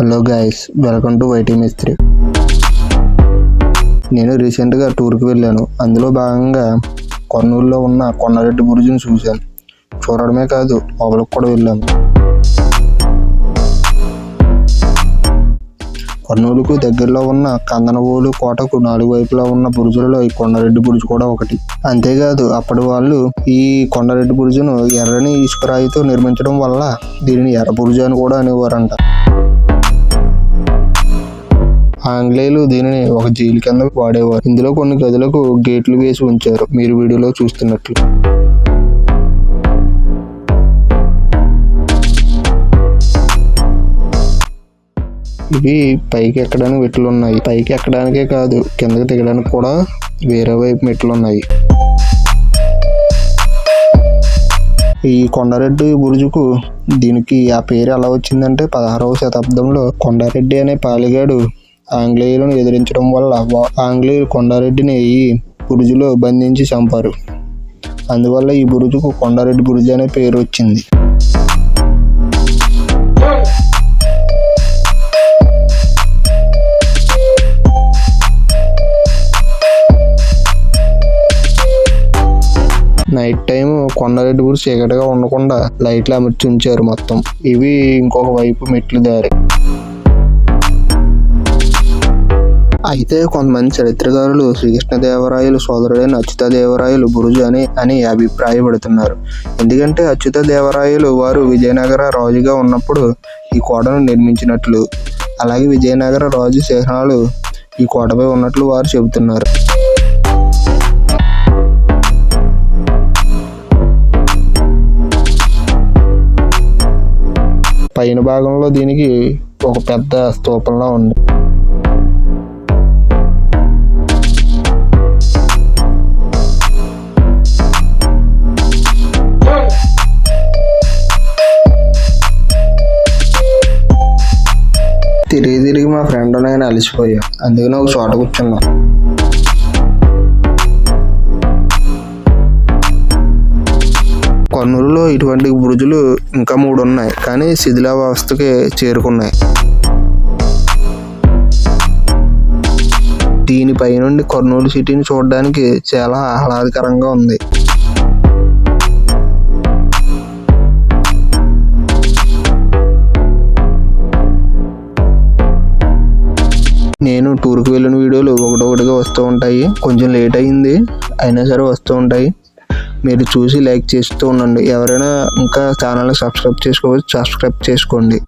Hello guys, welcome to Y T Mistri. నేను రీసెంట్గా టూర్కి వెళ్ళాను. అందులో భాగంగా కర్నూలులో ఉన్న కొండారెడ్డి బురుజుని చూశాను. చూడడమే కాదు, లోపలికి కూడా వెళ్ళాను. కర్నూలుకు దగ్గరలో ఉన్న కందనవోలు కోటకు 4 వైపులా ఉన్న బురుజులలో ఈ కొండారెడ్డి బురుజు కూడా ఒకటి. అంతేకాదు, అప్పటి వాళ్ళు ఈ కొండారెడ్డి బురుజును ఎర్రని ఇసుకరాయితో నిర్మించడం వల్ల దీనిని ఎర్ర బురుజు అని కూడా అనేవారంట. ఆంగ్లేయులు దీనిని ఒక జైలు కింద వాడేవారు. ఇందులో కొన్ని గదులకు గేట్లు వేసి ఉంచారు, మీరు వీడియోలో చూస్తున్నట్లు. ఇవి పైకి ఎక్కడానికి మెట్లు ఉన్నాయి. పైకి ఎక్కడానికే కాదు, కిందకి దిగడానికి కూడా వేరే వైపు మెట్లు ఉన్నాయి. ఈ కొండారెడ్డి బురుజుకు దీనికి ఆ పేరు ఎలా వచ్చిందంటే 16వ శతాబ్దంలో కొండారెడ్డి అనే పాలిగాడు ఆంగ్లేయులను ఎదిరించడం వల్ల ఆంగ్లేయులు కొండారెడ్డిని ఈ బురుజులో బంధించి చంపారు. అందువల్ల ఈ బురుజుకు కొండారెడ్డి బురుజు అనే పేరు వచ్చింది. నైట్ టైం కొండారెడ్డి బురుజు చీకటిగా ఉండకుండా లైట్లు అమర్చి ఉంచారు మొత్తం. ఇవి ఇంకొక వైపు మెట్లు దారి. అయితే కొంతమంది చరిత్రకారులు శ్రీకృష్ణదేవరాయలు సోదరుడైన అచ్యుతదేవరాయలు బురుజు అని అభిప్రాయపడుతున్నారు. ఎందుకంటే అచ్యుతదేవరాయలు వారు విజయనగర రాజుగా ఉన్నప్పుడు ఈ కోటను నిర్మించినట్లు, అలాగే విజయనగర రాజు చిహ్నాలు ఈ కోటపై ఉన్నట్లు వారు చెబుతున్నారు. పైన భాగంలో దీనికి ఒక పెద్ద స్తూపంలా ఉంది. తిరిగి మా ఫ్రెండ్ నేను అలసిపోయా, అందుకని ఒక చోట కూర్చున్నా. కర్నూలులో ఇటువంటి బురుజులు ఇంకా 3 ఉన్నాయి, కానీ శిథిలావస్థకి చేరుకున్నాయి. దీనిపై నుండి కర్నూలు సిటీని చూడడానికి చాలా ఆహ్లాదకరంగా ఉంది. నేను టూర్కి వెళ్ళిన వీడియోలు ఒకటొకటిగా వస్తూ ఉంటాయి. కొంచెం లేట్ అయింది, అయినా సరే వస్తూ ఉంటాయి. మీరు చూసి లైక్ చేస్తూ ఉండండి. ఎవరైనా ఇంకా ఛానల్ని సబ్స్క్రైబ్ చేసుకోవచ్చు, సబ్స్క్రైబ్ చేసుకోండి.